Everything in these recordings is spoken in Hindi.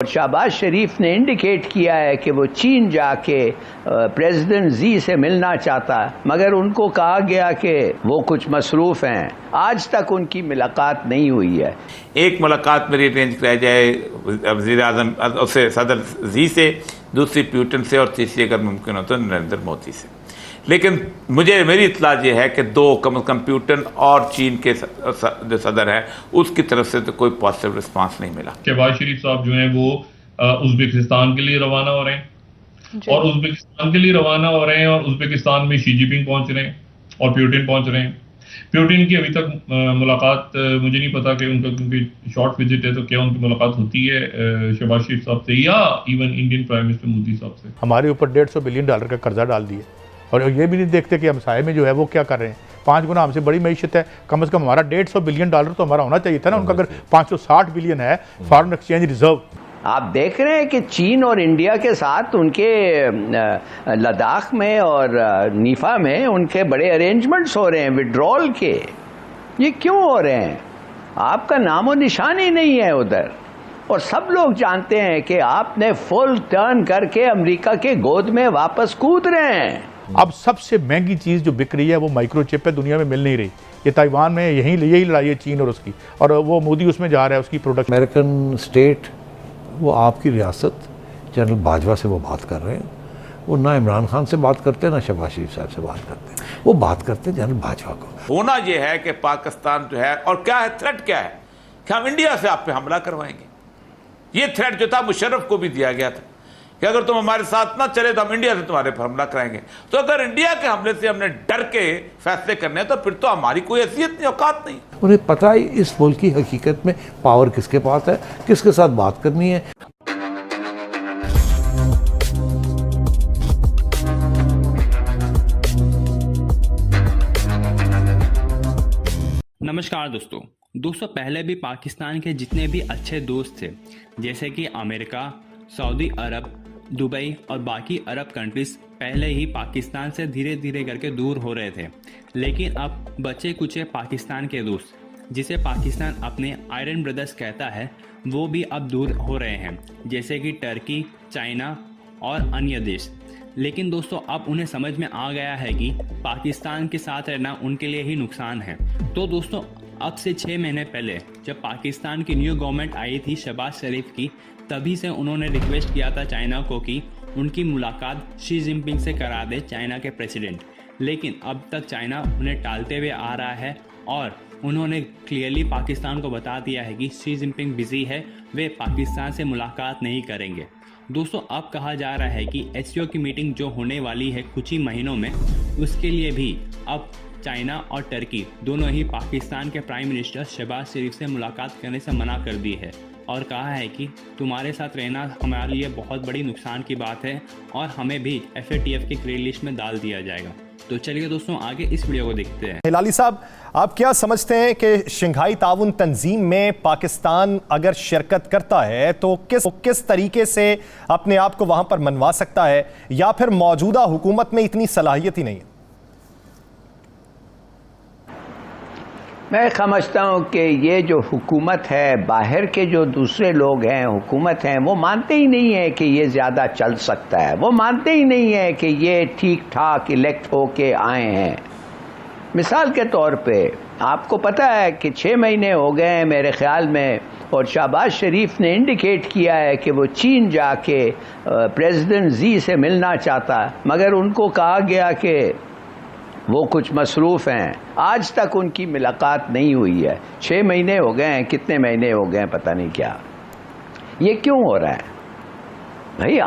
शहबाज शरीफ ने इंडिकेट किया है कि वो चीन जाके प्रेसिडेंट जी से मिलना चाहता, मगर उनको कहा गया कि वो कुछ मसरूफ हैं। आज तक उनकी मुलाकात नहीं हुई है। एक मुलाकात मेरी अरेंज कराई जाए वज़ीर आज़म उससे, सदर जी से, दूसरी प्यूटन से, और तीसरी अगर मुमकिन हो तो नरेंद्र मोदी से। लेकिन मेरी इत्तला ये है कि दो कम से कम प्यूटन और चीन के जो सदर है उसकी तरफ से तो कोई पॉजिटिव रिस्पांस नहीं मिला। शहबाज शरीफ साहब जो हैं वो उज़्बेकिस्तान के लिए रवाना हो रहे हैं और उज़्बेकिस्तान के लिए रवाना हो रहे हैं और उज़्बेकिस्तान में शी जिनपिंग पहुंच रहे हैं और प्यूटिन पहुंच रहे हैं। प्यूटिन की अभी तक मुलाकात मुझे नहीं पता कि उनका, क्योंकि शॉर्ट विजिट है, तो क्या उनकी मुलाकात होती है शहबाज शरीफ साहब से या even Indian prime minister Modi साहब से। हमारे ऊपर $150 बिलियन का कर्जा डाल दिया और ये भी नहीं देखते कि हमसाये में जो है वो क्या कर रहे हैं। 5 गुना हमसे बड़ी मईशत है, कम से कम हमारा $150 बिलियन तो हमारा होना चाहिए था ना। उनका अगर 560 बिलियन है फॉरेन एक्सचेंज रिजर्व। आप देख रहे हैं कि चीन और इंडिया के साथ उनके लद्दाख में और नीफा में उनके बड़े अरेंजमेंट्स हो रहे हैं विड्रॉल के। ये क्यों हो रहे हैं? आपका नामो निशान ही नहीं है उधर, और सब लोग जानते हैं कि आपने फुल टर्न करके अमेरिका के गोद में वापस कूद रहे हैं। अब सबसे महंगी चीज़ जो बिक रही है वो माइक्रोचिप है, दुनिया में मिल नहीं रही। ये ताइवान में यही लड़ाई है चीन और उसकी, और वो मोदी उसमें जा रहा है उसकी प्रोडक्ट। अमेरिकन स्टेट वो आपकी रियासत जनरल बाजवा से वो बात कर रहे हैं। वो ना इमरान खान से बात करते हैं ना शहबाज शरीफ साहब से बात करते हैं, वो बात करते हैं जनरल बाजवा को। होना ये है कि पाकिस्तान जो है, और क्या है थ्रेट, क्या है कि हम इंडिया से आप पे हमला करवाएंगे। ये थ्रेट जो था मुशर्रफ को भी दिया गया था कि अगर तुम हमारे साथ ना चले तो हम इंडिया से तुम्हारे पर हमला कराएंगे। तो अगर इंडिया के हमले से हमने डर के फैसले करने हैं तो फिर तो हमारी कोई हैसियत नहीं, औकात नहीं। उन्हें पता है इस मुल्क की हकीकत में पावर किसके पास है, किसके साथ बात करनी है। नमस्कार दोस्तों पहले भी पाकिस्तान के जितने भी अच्छे दोस्त थे, जैसे कि अमेरिका, सऊदी अरब, दुबई और बाकी अरब कंट्रीज, पहले ही पाकिस्तान से धीरे धीरे करके दूर हो रहे थे। लेकिन अब बचे कुचे पाकिस्तान के दोस्त, जिसे पाकिस्तान अपने आयरन ब्रदर्स कहता है, वो भी अब दूर हो रहे हैं, जैसे कि टर्की, चाइना और अन्य देश। लेकिन दोस्तों अब उन्हें समझ में आ गया है कि पाकिस्तान के साथ रहना उनके लिए ही नुकसान है। तो दोस्तों अब से 6 महीने पहले जब पाकिस्तान की न्यू गवर्नमेंट आई थी शहबाज शरीफ की, तभी से उन्होंने रिक्वेस्ट किया था चाइना को कि उनकी मुलाकात शी जिनपिंग से करा दे, चाइना के प्रेसिडेंट। लेकिन अब तक चाइना उन्हें टालते हुए आ रहा है और उन्होंने क्लियरली पाकिस्तान को बता दिया है कि शी जिनपिंग बिजी है, वे पाकिस्तान से मुलाकात नहीं करेंगे। दोस्तों अब कहा जा रहा है कि एससीओ की मीटिंग जो होने वाली है कुछ ही महीनों में, उसके लिए भी अब चाइना और टर्की दोनों ही पाकिस्तान के प्राइम मिनिस्टर शहबाज शरीफ से मुलाकात करने से मना कर दी है और कहा है कि तुम्हारे साथ रहना हमारे लिए बहुत बड़ी नुकसान की बात है और हमें भी FATF की ग्रे लिस्ट में डाल दिया जाएगा। तो चलिए दोस्तों आगे इस वीडियो को देखते हैं। हिलाली साहब, आप क्या समझते हैं कि शंघाई ताउन तंजीम में पाकिस्तान अगर शिरकत करता है तो किस तरीके से अपने आप को वहां पर मनवा सकता है, या फिर मौजूदा हुकूमत में इतनी सलाहियत ही नहीं है? मैं समझता हूँ कि ये जो हुकूमत है, बाहर के जो दूसरे लोग हैं, हुकूमत हैं, वो मानते ही नहीं है कि ये ज़्यादा चल सकता है। वो मानते ही नहीं है कि ये ठीक ठाक इलेक्ट होके आए हैं। मिसाल के तौर पे आपको पता है कि 6 महीने हो गए हैं मेरे ख्याल में, और शहबाज शरीफ ने इंडिकेट किया है कि वो चीन जाके प्रेसिडेंट जी से मिलना चाहता, मगर उनको कहा गया कि वो कुछ मसरूफ हैं। आज तक उनकी मुलाकात नहीं हुई है। 6 महीने हो गए हैं, कितने महीने हो गए हैं पता नहीं क्या। ये क्यों हो रहा है भाई?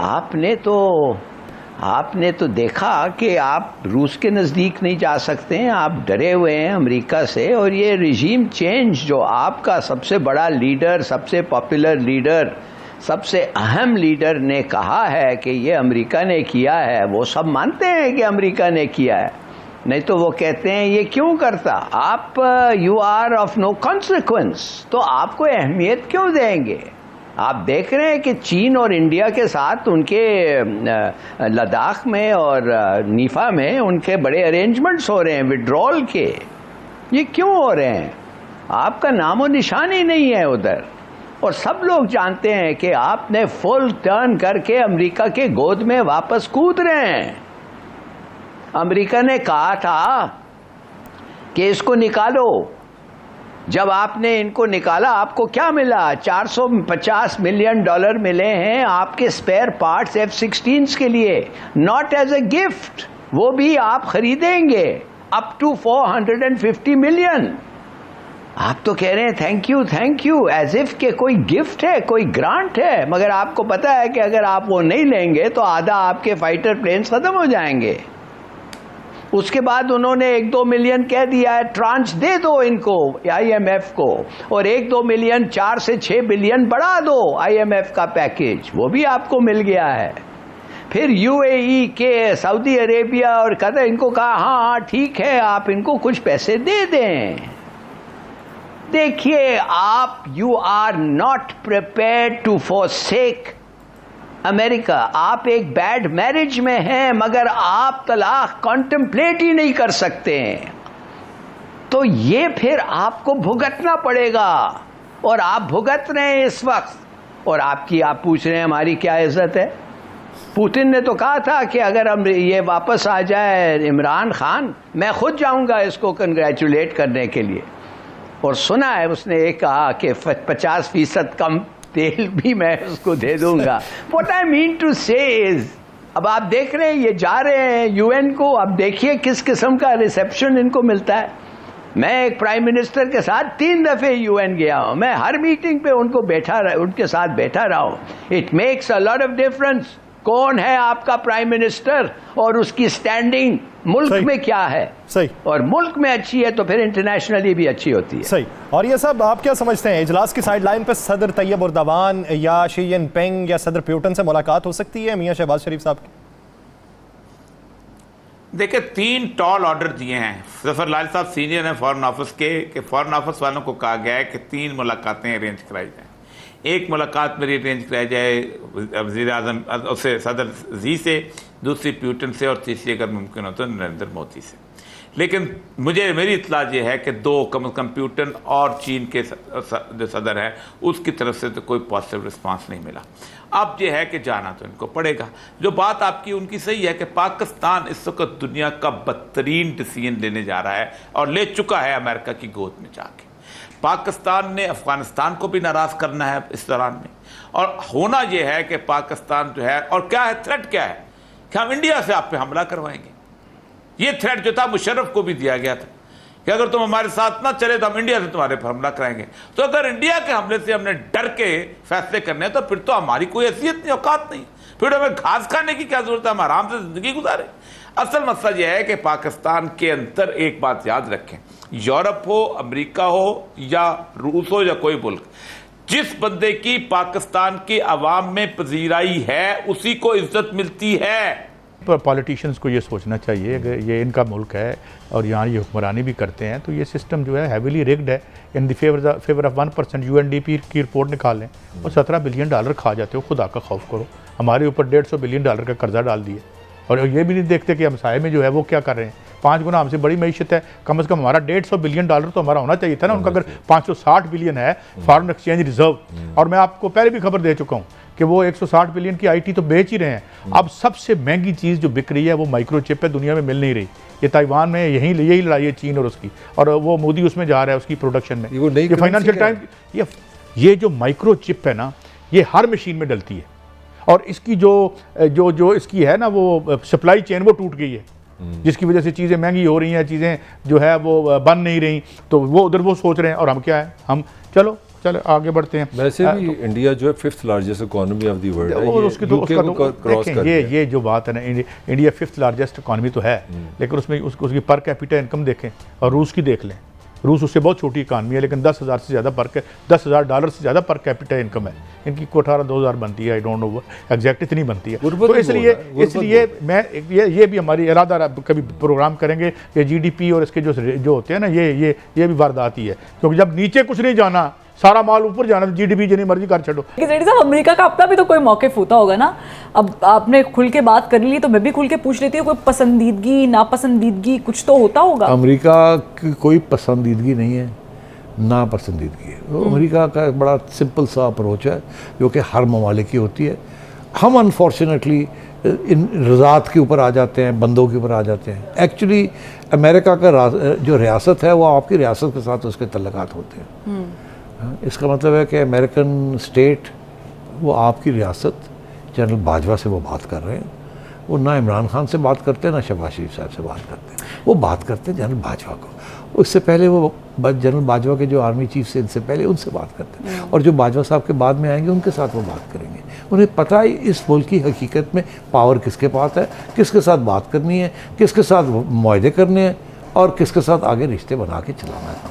आपने तो देखा कि आप रूस के नज़दीक नहीं जा सकते हैं, आप डरे हुए हैं अमेरिका से। और ये रिजीम चेंज जो आपका सबसे बड़ा लीडर, सबसे पॉपुलर लीडर, सबसे अहम लीडर ने कहा है कि ये अमेरिका ने किया है, वो सब मानते हैं कि अमेरिका ने किया है, नहीं तो वो कहते हैं ये क्यों करता। आप you are of no consequence, तो आपको अहमियत क्यों देंगे? आप देख रहे हैं कि चीन और इंडिया के साथ उनके लद्दाख में और नीफा में उनके बड़े अरेंजमेंट्स हो रहे हैं विड्रॉल के। ये क्यों हो रहे हैं? आपका नामो निशान ही नहीं है उधर, और सब लोग जानते हैं कि आपने फुल टर्न करके अमेरिका के गोद में वापस कूद रहे हैं। अमेरिका ने कहा था कि इसको निकालो। जब आपने इनको निकाला आपको क्या मिला? $450 मिलियन मिले हैं आपके स्पेयर पार्ट्स F-16 के लिए, नॉट एज ए गिफ्ट, वो भी आप खरीदेंगे अप टू 450 मिलियन। आप तो कह रहे हैं थैंक यू एज इफ के कोई गिफ्ट है, कोई ग्रांट है, मगर आपको पता है कि अगर आप वो नहीं लेंगे तो आधा आपके फाइटर प्लेन्स खत्म हो जाएंगे। उसके बाद उन्होंने 1-2 मिलियन कह दिया है ट्रांच दे दो इनको IMF को, और 1-2 मिलियन 4 से 6 बिलियन बढ़ा दो IMF का पैकेज, वो भी आपको मिल गया है। फिर UAE के, सऊदी अरेबिया और कतर, इनको कहा हाँ ठीक है आप इनको कुछ पैसे दे दें। देखिए आप, you are not prepared to forsake America. आप एक बैड मैरिज में हैं मगर आप तलाक कॉन्टेम्पलेट ही नहीं कर सकते हैं, तो ये फिर आपको भुगतना पड़ेगा और आप भुगत रहे हैं इस वक्त। और आपकी, आप पूछ रहे हैं हमारी क्या इज्जत है? पुतिन ने तो कहा था कि अगर हम ये वापस आ जाए इमरान खान, मैं खुद जाऊंगा इसको कंग्रेचुलेट करने के लिए। और सुना है उसने ये कहा कि 50% कम तेल भी मैं उसको दे दूंगा। व्हाट आई मीन टू से इज, अब आप देख रहे हैं ये जा रहे हैं UN को, अब देखिए किस किस्म का रिसेप्शन इनको मिलता है। मैं एक प्राइम मिनिस्टर के साथ 3 दफे UN गया हूं, मैं हर मीटिंग पे उनके साथ बैठा रहा हूं। It makes a lot of difference कौन है आपका प्राइम मिनिस्टर और उसकी स्टैंडिंग मुल्क में क्या है। सही। और मुल्क में अच्छी है तो फिर इंटरनेशनली भी अच्छी होती है। सही। और ये सब आप क्या समझते हैं, इजलास की साइडलाइन पे सदर तैयब उर्दवान या शी जिनपिंग या सदर प्यूटन से मुलाकात हो सकती है मियां शहबाज शरीफ साहब की? देखिए 3 टॉल ऑर्डर दिए हैं। जफर लाल साहब सीनियर हैं फॉरेन ऑफिस के, कि फॉरेन ऑफिस वालों को कहा गया है कि 3 मुलाकातें अरेंज कराई जाएं। एक मुलाकात मेरी अरेंज कराई जाए वज़ीर आज़म उससे, सदर जी से, दूसरी प्यूटन से, और तीसरी अगर मुमकिन हो तो नरेंद्र मोदी से। लेकिन मेरी इत्तला ये है कि 2 कम से कम प्यूटन और चीन के जो सदर हैं उसकी तरफ से तो कोई पॉजिटिव रिस्पांस नहीं मिला। अब ये है कि जाना तो इनको पड़ेगा। जो बात आपकी उनकी सही है कि पाकिस्तान इस वक्त दुनिया का बदतरीन डिसीजन लेने जा रहा है और ले चुका है अमेरिका की गोद में जाके। पाकिस्तान ने अफगानिस्तान को भी नाराज करना है इस दौरान में, और होना यह है कि पाकिस्तान जो है, और क्या है थ्रेट क्या है कि हम इंडिया से आप पे हमला करवाएंगे। ये थ्रेट जो था मुशर्रफ को भी दिया गया था कि अगर तुम हमारे साथ ना चले तो हम इंडिया से तुम्हारे पर हमला कराएंगे। तो अगर इंडिया के हमले से हमने डर के फैसले करने हैं तो फिर तो हमारी कोई हैसियत नहीं, औकात नहीं, फिर हमें घास खाने की क्या जरूरत है, हम आराम से जिंदगी गुजारें। असल मसला यह है कि पाकिस्तान के अंदर एक बात याद रखें, यूरोप हो, अमेरिका हो या रूस हो या कोई मुल्क, जिस बंदे की पाकिस्तान के अवाम में पजीराई है उसी को इज्जत मिलती है। पॉलिटिशियंस को ये सोचना चाहिए अगर ये इनका मुल्क है और यहाँ ये हुक्मरानी भी करते हैं तो ये सिस्टम जो है हैविली रिग्ड है in the favour of 1%। UNDP की रिपोर्ट निकाल लें और $17 बिलियन खा जाते हो। खुदा का खौफ करो, हमारे ऊपर $150 बिलियन का कर्जा डाल दिए और ये भी नहीं देखते कि हमसाये में जो है वो क्या कर रहे हैं। 5 गुना हमसे बड़ी मैशियत है, कम से कम हमारा $150 बिलियन तो हमारा होना चाहिए था ना। उनका अगर 560 बिलियन है फॉरेन एक्सचेंज रिजर्व, और मैं आपको पहले भी खबर दे चुका हूँ कि वो 160 बिलियन की IT तो बेच ही रहे हैं। अब सबसे महंगी चीज़ जो बिक रही है वो माइक्रोचिप है, दुनिया में मिल नहीं रही। ये ताइवान में यही लड़ाई है चीन और उसकी, और वो मोदी उसमें जा रहा है उसकी प्रोडक्शन में। ये फाइनेंशियल टाइम, ये जो माइक्रोचिप है ना ये हर मशीन में डलती है, और इसकी जो इसकी है ना वो सप्लाई चेन वो टूट गई है, जिसकी वजह से चीज़ें महंगी हो रही हैं, चीज़ें जो है वो बन नहीं रही। तो वो उधर वो सोच रहे हैं और हम क्या है, हम चलो आगे बढ़ते हैं। वैसे भी इंडिया जो है 5th largest economy of the world है, उसकी तो क्रॉस कर ये जो बात है ना, इंडिया 5th लार्जेस्ट इकोनॉमी तो है, लेकिन उसमें उसकी पर कैपिटा इनकम देखें और रूस की देख लें। रूस उससे बहुत छोटी इकानमी है लेकिन $10,000 से ज़्यादा $10,000 से ज़्यादा पर कैपिटा इनकम है इनकी। 18-2000 बनती है, आई डोंट नो एग्जैक्ट इतनी बनती है। तो इसलिए मैं ये भी हमारी इरादा कभी प्रोग्राम करेंगे कि GDP और इसके जो होते हैं ना ये भी वारदात ही है, क्योंकि जब नीचे कुछ नहीं जाना सारा माल ऊपर जाना तो GDP जितनी मर्जी कर छोड़ो। रेड्डी साहब, अमेरिका का अपना भी तो कोई मौक़िफ़ होता होगा ना। अब आपने खुल के बात कर ली तो मैं भी खुल के पूछ लेती हूँ, कोई पसंदीदगी नापसंदीदगी कुछ तो होता होगा? अमेरिका की कोई पसंदीदगी नहीं है, नापसंदीदगी है। वो अमेरिका का एक बड़ा सिंपल सा अप्रोच है जो कि हर ममालिक की होती है। हम अनफॉर्चुनेटली इन रज़ात के ऊपर आ जाते हैं, बंदों के ऊपर आ जाते हैं। एक्चुअली अमेरिका का जो रियासत है वो आपकी रियासत के साथ उसके तल्लुकात होते हैं। इसका मतलब है कि अमेरिकन स्टेट वो आपकी रियासत, जनरल बाजवा से वो बात कर रहे हैं, वो ना इमरान खान से बात करते हैं ना शहबाज शरीफ साहब से बात करते हैं, वो बात करते हैं जनरल बाजवा को। उससे पहले वो जनरल बाजवा के जो आर्मी चीफ से इनसे पहले उनसे बात करते हैं, और जो बाजवा साहब के बाद में आएंगे उनके साथ वो बात करेंगे। उन्हें पता है इस मुल्क की हकीकत में पावर किसके पास है, किसके साथ बात करनी है, किसके साथ मुआहदे करने हैं और किसके साथ आगे रिश्ते बना के चलाना है।